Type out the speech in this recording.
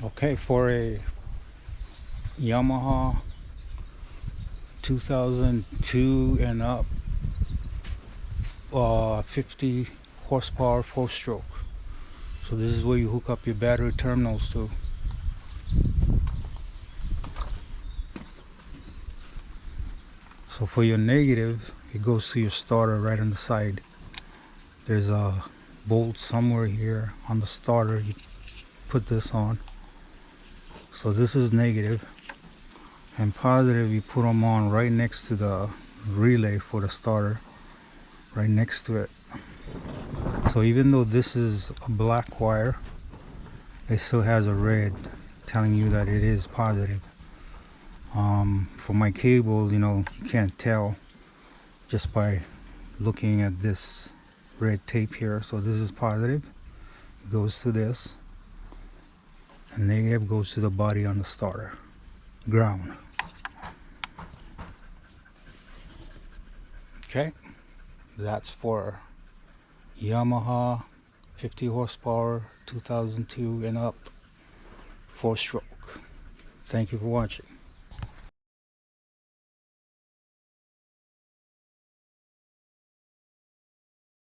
Okay, for a Yamaha 2002 and up, 50 horsepower 4-stroke. So this is where you hook up your battery terminals to. So for your negative, it goes to your starter right on the side. There's a bolt somewhere here on the starter. You put this on. So this is negative, and positive you put them on right next to the relay for the starter, right next to it. So even though this is a black wire, it still has a red telling you that it is positive. For my cable, you can't tell just by looking at this red tape here. So this is positive, it goes to this, and negative goes to the body on the starter, ground. Okay, that's for Yamaha 50 horsepower 2002 and up 4-stroke. Thank you for watching.